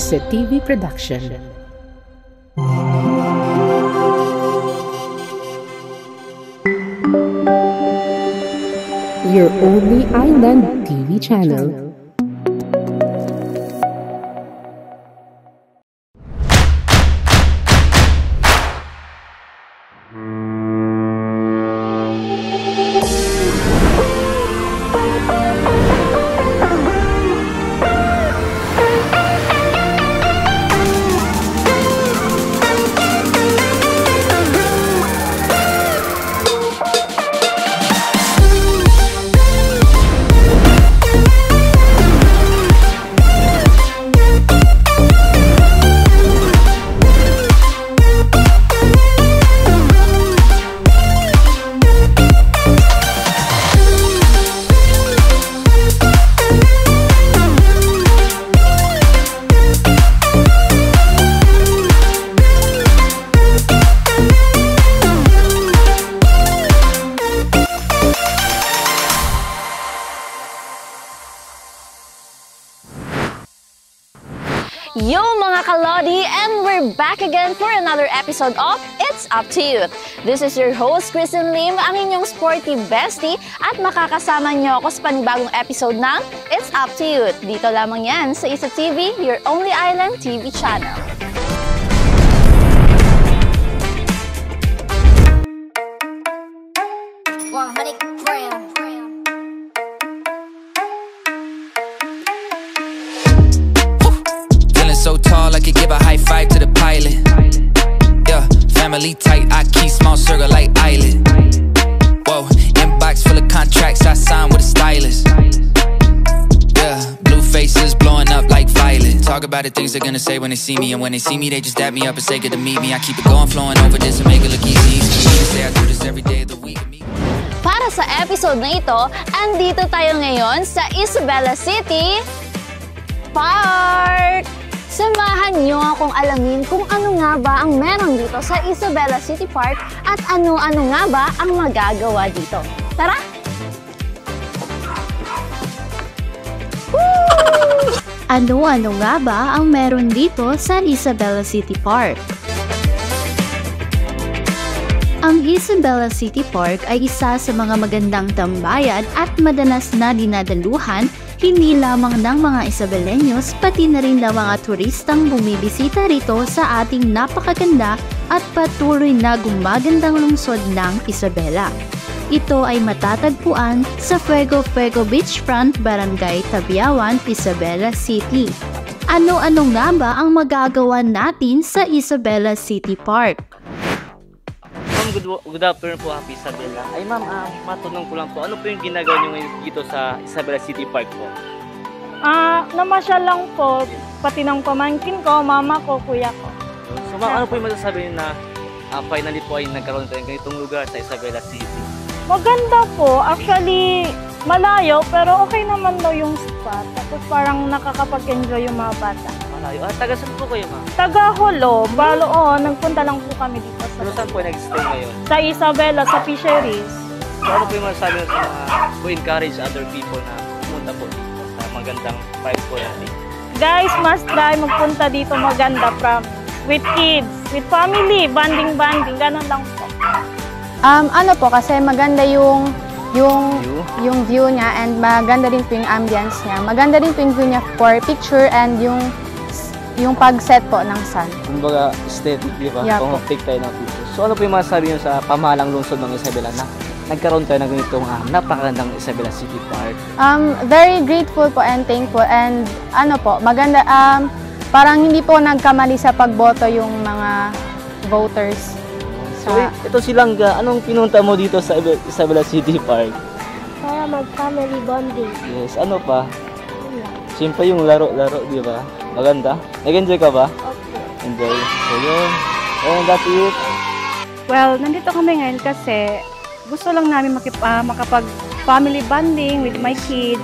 Set TV production. Your only island TV channel. Yo mga kalodi, and we're back again for another episode of It's Up to You. This is your host, Kristen Lim, ang inyong sporty bestie, at makakasama nyo ako sa panibagong episode ng It's Up to You. Dito lamang yan sa Isa TV, your only island TV channel. So tall, I could give a high five to the pilot. Yeah, family tight, I keep small circle like island. Whoa, inbox full of contracts, I signed with a stylist. Yeah, blue faces blowing up like violet. Talk about the things they're gonna say when they see me, and when they see me, they just dap me up and say good to meet me. I keep it going, flowing over this and make it look easy. Say I do this every day of the week. Para sa episode na ito, andito tayo ngayon sa Isabela City Park. Samahan niyo akong alamin kung ano nga ba ang meron dito sa Isabela City Park at ano-ano nga ba ang magagawa dito. Tara! Woo! Ano-ano nga ba ang meron dito sa Isabela City Park? Ang Isabela City Park ay isa sa mga magandang tambayan at madalas na dinadaluhan hindi lamang ng mga Isabelenyos pati na rin ng mga turistang bumibisita rito sa ating napakaganda at patuloy na gumagandang lungsod ng Isabela. Ito ay matatagpuan sa Fuego Fuego Beachfront, Barangay Tabiawan, Isabela City. Ano-ano nga ba ang magagawa natin sa Isabela City Park? Good afternoon po, Happy Isabela. Ay ma'am, matanong ko lang po, ano po yung ginagawa nyo ngayon dito sa Isabela City Park po? Namasyal lang po, pati ng pamangkin ko, mama ko, kuya ko. So ma'am, ano po yung masasabi nyo na finally po ay nagkaroon tayo ng ganitong lugar sa Isabela City? Maganda po, actually malayo pero okay naman daw yung spot. Tapos parang nakakapag-enjoy yung mga bata. Malayo? Taga saan po kayo ma'am? Taga Holo, nagpunta lang po kami dito. Pero saan po nag-stay ngayon? Sa Isabela, sa fisheries. So ano po yung masasabi nyo sa mga who encourage other people na pumunta po dito sa magandang park po natin? Guys, must try magpunta dito, maganda with kids, with family, banding, ganun lang po. Ano po, kasi maganda yung view niya, and maganda din po yung ambience niya. Maganda din po yung view niya for picture and yung pag-set po ng sun. Kumbaga aesthetic, di ba? Yeah, kung take tayo ng picture. So ano po yung masasabi nyo sa pamahalang lungsod ng Isabela na nagkaroon tayo ng ganitong napakagandang Isabela City Park? Very grateful po and thankful, and ano po, maganda, parang hindi po nagkamali sa pagboto yung mga voters. So ito si Langga, anong pinunta mo dito sa Isabela City Park? Para mag-family bonding. Yes, ano pa? Siyempre yung laro-laro, di ba? Maganda. Nag-enjoy ka ba? Okay. Enjoy. So yun. And that's it. Well, nandito kami ngayon kasi gusto lang namin makapag-family bonding with my kids.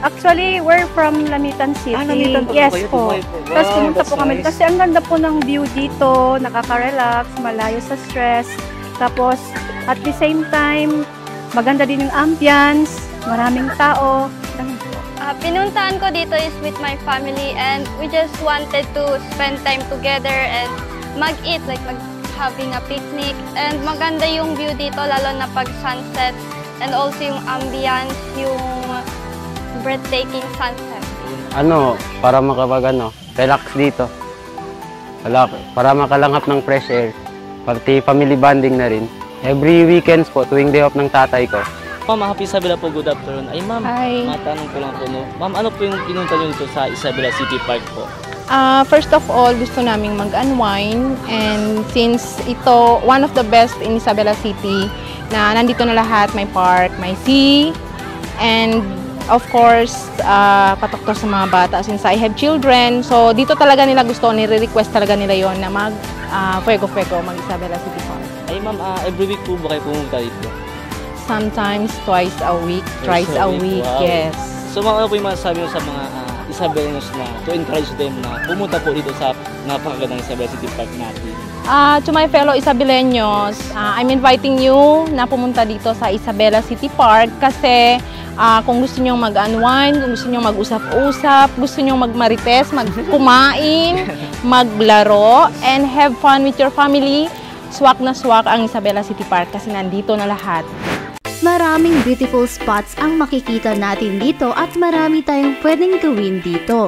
Actually, we're from Lamitan City. Lamitan po yes kayo? po. Wow, Tapos pumunta po kami nice. kasi ang ganda po ng view dito, nakaka-relax, malayo sa stress. Tapos, at the same time, maganda din yung ambience, maraming tao. Pinuntahan ko dito is with my family and we just wanted to spend time together and mag-eat, like having a picnic. And maganda yung view dito, lalo na pag sunset. And also yung ambience, yung breathtaking sunset. Para relax dito. Para makalanghap ng fresh air. Pati family bonding na rin. Every weekends po, tuwing day off ng tatay ko. Ma'am, Happy Isabela po, good afternoon. Ay ma'am, Hi. matanong ko lang po, no? Ma'am, ano po yung pinunta nyo dito sa Isabela City Park po? First of all, gusto naming mag-unwind, and since ito, one of the best in Isabela City, na nandito na lahat, may park, may sea, and of course, patok to sa mga bata since I have children. So dito talaga nila gusto, nire-request talaga nila yon na mag-fuego-fuego, mag-Isabela City Park. Ay ma'am, every week po ba kayo pumunta dito? Sometimes twice a week, thrice a week, wow. yes. So ma'am, ano po yung masasabi nyo sa mga Isabelanos na to encourage them na pumunta po dito sa napakagandang Isabela City Park natin? To my fellow Isabeleños, I'm inviting you na pumunta dito sa Isabela City Park kasi kung gusto nyo mag-unwind, kung gusto nyo mag-usap-usap, gusto nyo mag-marites, mag-kumain, maglaro, and have fun with your family, swak na swak ang Isabela City Park kasi nandito na lahat. Maraming beautiful spots ang makikita natin dito at marami tayong pwedeng gawin dito.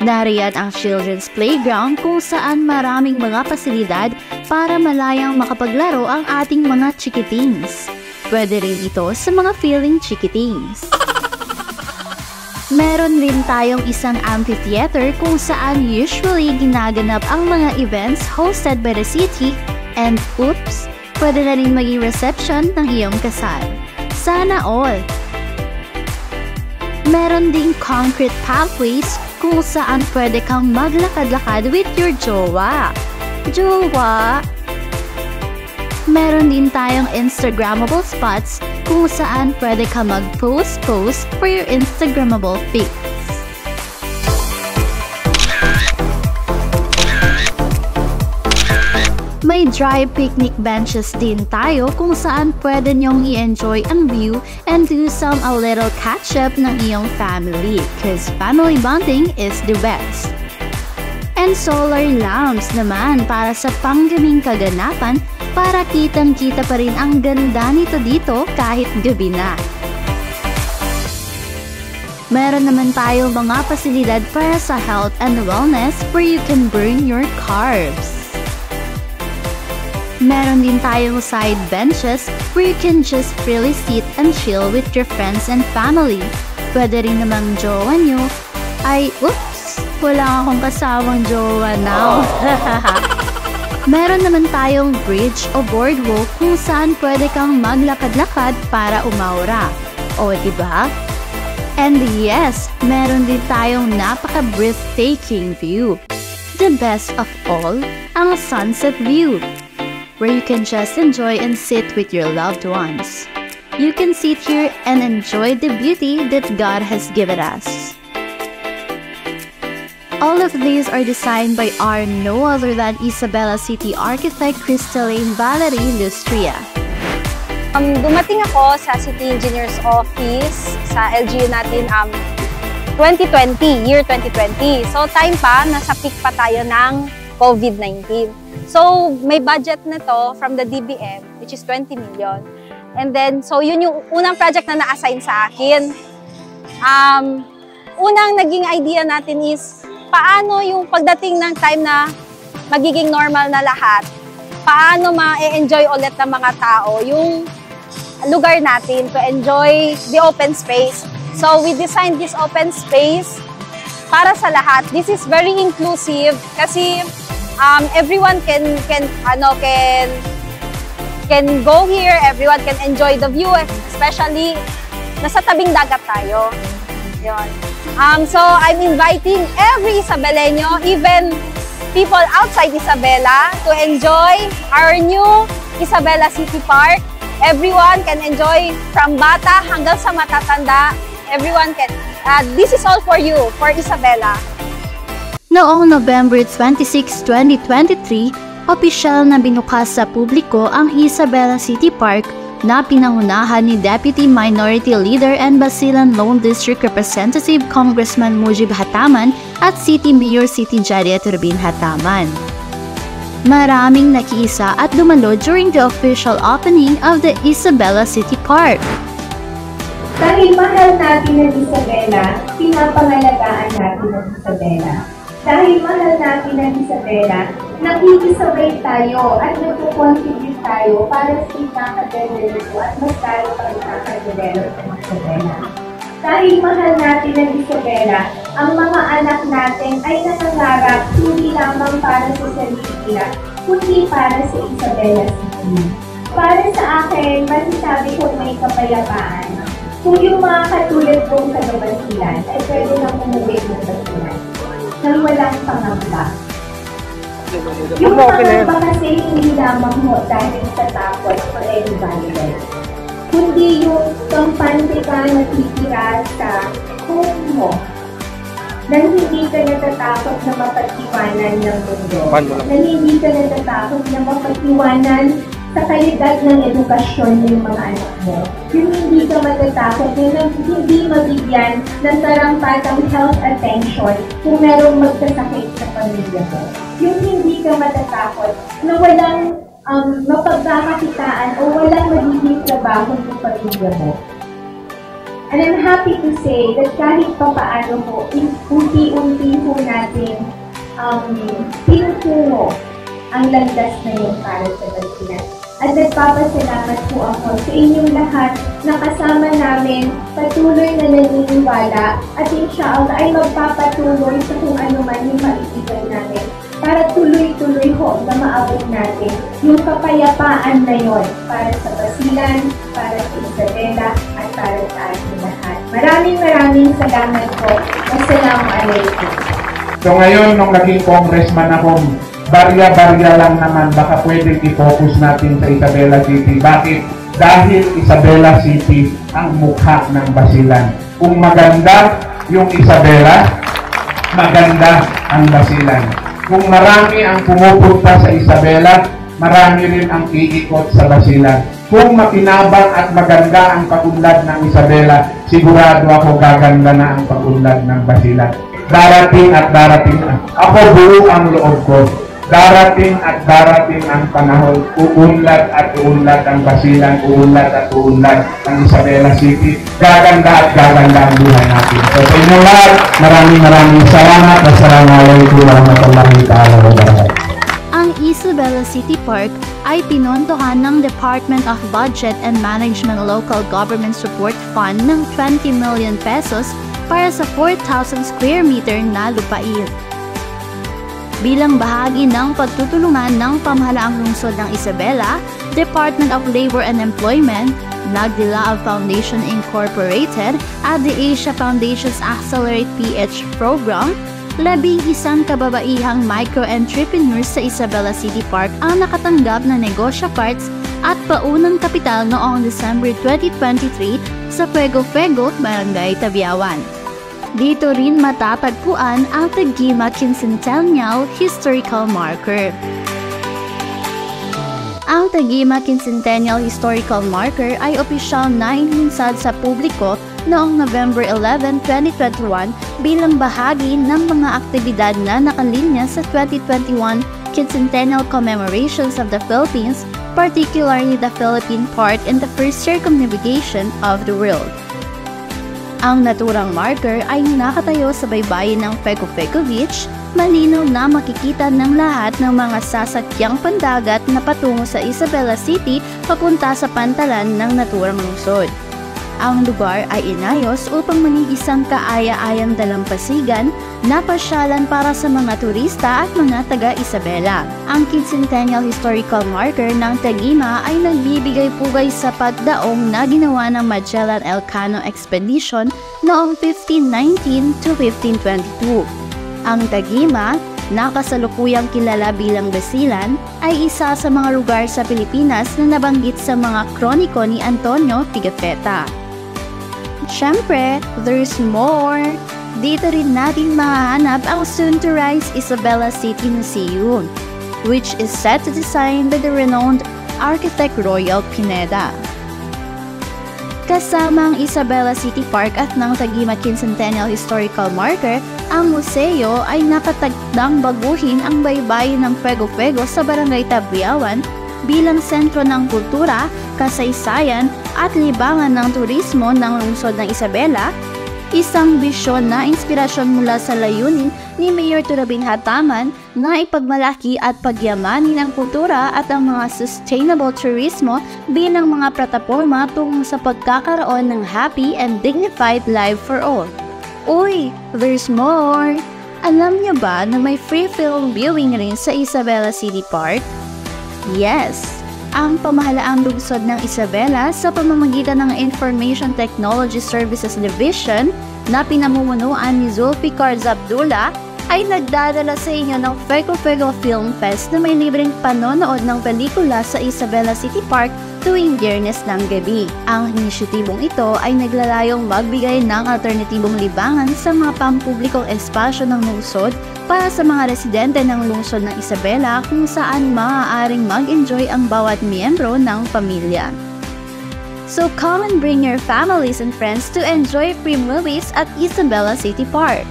Nariyan ang Children's Playground kung saan maraming mga pasilidad para malayang makapaglaro ang ating mga chikitings. Pwede rin ito sa mga feeling chikitings. Meron rin tayong isang amphitheater kung saan usually ginaganap ang mga events hosted by the city and oops, pwede na rin maging reception ng iyong kasal. Sana all! Meron ding concrete pathways kung saan pwede kang maglakad-lakad with your jowa. Jowa! Meron din tayong Instagrammable spots kung saan pwede ka mag-post for your Instagrammable pics. May dry picnic benches din tayo kung saan pwede nyong i-enjoy ang view and do a little catch-up ng iyong family cause family bonding is the best. And solar lamps naman para sa panggaming kaganapan para kitang-kita pa rin ang ganda nito dito kahit gabi na. Meron naman tayo mga pasilidad para sa health and wellness where you can burn your carbs. Meron din tayong side benches where you can just freely sit and chill with your friends and family. Pwede rin namang jowa nyo. Ay, oops! Wala akong kasawang jowa now. Meron naman tayong bridge o boardwalk kung saan pwede kang maglakad-lakad para umaura. O, diba? And yes, meron din tayong napaka-breathtaking view. The best of all, ang sunset view, where you can just enjoy and sit with your loved ones. You can sit here and enjoy the beauty that God has given us. All of these are designed by our no other than Isabela City architect Crystalline Valerie Lustria. Dumating ako sa City Engineer's Office sa LGU natin 2020, year 2020. So time pa, nasa peak pa tayo ng COVID-19. So may budget na to from the DBM which is 20 million. And then, so yun yung unang project na na-assign sa akin. Unang naging idea natin is paano yung pagdating ng time na magiging normal na lahat, paano ma-enjoy ulit ng mga tao yung lugar natin to enjoy the open space. So we designed this open space para sa lahat. This is very inclusive kasi everyone can go here, everyone can enjoy the view, especially nasa tabing dagat tayo. Yun. So I'm inviting every Isabeleño, even people outside Isabela, to enjoy our new Isabela City Park. Everyone can enjoy from bata hanggang sa matatanda. Everyone can. This is all for you, for Isabela. Noong November 26, 2023, opisyal na binukas sa publiko ang Isabela City Park na pinangunahan ni Deputy Minority Leader and Basilan Lone District Representative Congressman Mujib Hataman at City Mayor Siti Jadia Turbin Hataman. Maraming nakiisa at dumalo during the official opening of the Isabela City Park. Dahil mahal natin ang Isabela, pinapangalagaan natin ang Isabela. Dahil mahal natin ang Isabela, nakikisabay tayo at nagpo-contribute tayo para sa ikakadevelop at mas tayo pang ikakadevelop ng Isabela. Dahil mahal natin ang Isabela, ang mga anak natin ay nangangarap hindi lamang para sa sarili nila, kundi para sa Isabela City. Para sa akin, masasabi ko may kapayapaan. Kung yung mga katulad kong taga-Basilan ay pwede nang umuwi ng Basilan nang walang pangamba. Yung pangamba kasi hindi lamang mo dahil sa takot for any value, kundi yung kampante ka natitira sa home mo nang hindi ka natatakot na mapag-iwanan ng mundo, nang hindi ka natatakot na mapag-iwanan sa kalidad ng edukasyon ng mga anak mo. Yung hindi ka matatakot na hindi mabigyan ng tarampatang health attention kung merong magkasakit sa pamilya mo. Yung hindi ka matatakot na walang mapagkakakitaan o walang magiging trabaho ng pamilya mo. And I'm happy to say that kahit pa paano po, unti-unti po natin pinutungo ang landas na yun para sa Basilan. At nagpapasalamat po ako sa inyong lahat na kasama namin patuloy na naniniwala at inshallah ay magpapatuloy sa kung ano man yung maibigay namin para tuloy-tuloy ho na maabot natin yung kapayapaan na yon para sa Basilan, para sa Isabela at para sa ating lahat. Maraming salamat po. Wassalamualaikum. So ngayon, nung naging congressman ako, barya-barya lang naman, baka pwedeng i-focus natin sa Isabela City. Bakit? Dahil Isabela City ang mukha ng Basilan. Kung maganda yung Isabela, maganda ang Basilan. Kung marami ang pumupunta sa Isabela, marami rin ang iikot sa Basilan. Kung makinabang at maganda ang pag-unlad ng Isabela, sigurado ako gaganda na ang pag-unlad ng Basilan. Darating at darating na. Ako buo ang loob ko. Darating at darating ang panahon, uunlad at uunlad ang Basilan, uunlad at uunlad ang Isabela City. Gaganda at gaganda ang buhay natin. So sa inyo lahat, maraming salamat. Assalamualaikum warahmatullahi wabarakatuh. Ang Isabela City Park ay pinontohan ng Department of Budget and Management Local Government Support Fund ng 20 million pesos para sa 4,000 square meter na lupain. Bilang bahagi ng pagtutulungan ng pamahalaang lungsod ng Isabela, Department of Labor and Employment, Nagdilaab Foundation Incorporated at the Asia Foundation's Accelerate PH Program, 11 kababaihang micro-entrepreneurs sa Isabela City Park ang nakatanggap ng negosyo cards at paunang kapital noong December 2023 sa Fuego-Fuego, Barangay Tabiawan. Dito rin matatagpuan ang Tagima Quincentennial Historical Marker. Ang Tagima Quincentennial Historical Marker ay opisyal na inihinsad sa publiko noong November 11, 2021 bilang bahagi ng mga aktibidad na nakalinya sa 2021 Quincentennial Commemorations of the Philippines, particularly the Philippine part in the first circumnavigation of the world. Ang naturang marker ay nakatayo sa baybayin ng Fuego-Fuego Beach, malinaw na makikita ng lahat ng mga sasakyang pandagat na patungo sa Isabela City papunta sa pantalan ng naturang lungsod. Ang lugar ay inayos upang maging isang kaaya-ayang dalampasigan na pasyalan para sa mga turista at mga taga-Isabela. Ang Quincentennial Historical Marker ng Tagima ay nagbibigay pugay sa pagdaong na ginawa ng Magellan Elcano Expedition noong 1519 to 1522. Ang Tagima, na kasalukuyang kilala bilang Basilan, ay isa sa mga lugar sa Pilipinas na nabanggit sa mga kroniko ni Antonio Pigafetta. Siyempre, there's more! Dito rin natin mahanap ang soon-to-rise Isabela City Museum, which is set to design by the renowned architect Royal Pineda. Kasama ang Isabela City Park at ng Taguimat Quincentennial Historical Marker, ang museo ay nakatagdang baguhin ang baybayin ng Fuego-Fuego sa Barangay Tabriawan bilang sentro ng kultura, kasaysayan at libangan ng turismo ng lungsod ng Isabela, isang bisyon na inspirasyon mula sa layunin ni Mayor Turabin Hataman na ipagmalaki at pagyamanin ang kultura at ang mga sustainable turismo bilang mga plataforma tungo sa pagkakaroon ng happy and dignified life for all. Uy, there's more! Alam niyo ba na may free film viewing rin sa Isabela City Park? Yes! Ang pamahalaang lungsod ng Isabela sa pamamagitan ng Information Technology Services Division na pinamumunuan ni Zulfikar Zabdullah ay nagdadala sa inyo ng Fuego-Fuego Film Fest na may libreng panonood ng pelikula sa Isabela City Park tuwing Biyernes ng gabi. Ang inisyatibong ito ay naglalayong magbigay ng alternatibong libangan sa mga pampublikong espasyo ng lungsod para sa mga residente ng lungsod ng Isabela kung saan maaaring mag-enjoy ang bawat miyembro ng pamilya. So come and bring your families and friends to enjoy free movies at Isabela City Park.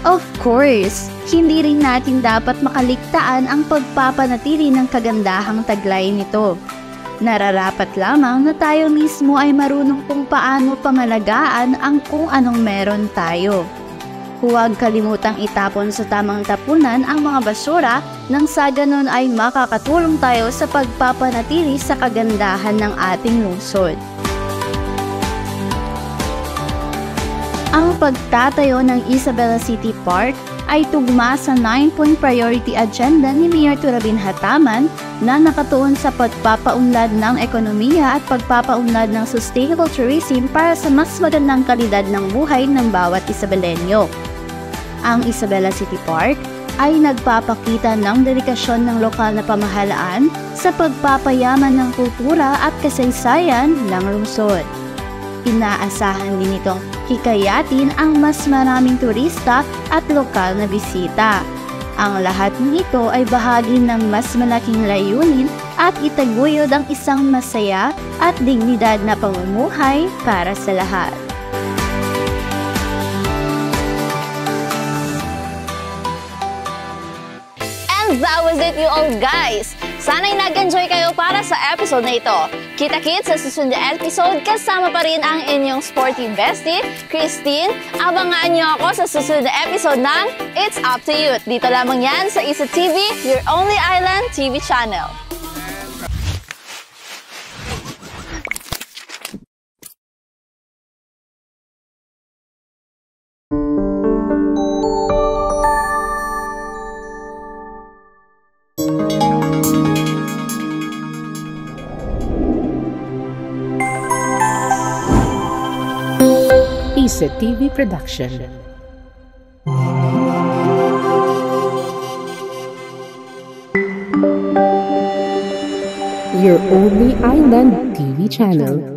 Of course, hindi rin natin dapat makaligtaan ang pagpapanatili ng kagandahang taglay nito. Nararapat lamang na tayo mismo ay marunong kung paano pangalagaan ang kung anong meron tayo. Huwag kalimutang itapon sa tamang tapunan ang mga basura nang sa ganon ay makakatulong tayo sa pagpapanatili sa kagandahan ng ating lungsod. Ang pagtatayo ng Isabela City Park ay tugma sa 9-point priority agenda ni Mayor Turabin Hataman na nakatuon sa pagpapaunlad ng ekonomiya at pagpapaunlad ng sustainable tourism para sa mas magandang kalidad ng buhay ng bawat Isabelenyo. Ang Isabela City Park ay nagpapakita ng dedikasyon ng lokal na pamahalaan sa pagpapayaman ng kultura at kasaysayan ng lungsod. Inaasahan din itong hikayatin ang mas maraming turista at lokal na bisita. Ang lahat nito ay bahagi ng mas malaking layunin at itaguyod ang isang masaya at dignidad na pamumuhay para sa lahat. And that was it, you all guys! Sana'y nag-enjoy kayo para sa episode na ito. Kita-kits sa susunod na episode, kasama pa rin ang inyong sporty bestie, Christine. Abangan niyo ako sa susunod na episode ng It's Up to You. Dito lamang yan sa Isa TV, your only island TV channel. Isa TV Production. Your only island TV channel.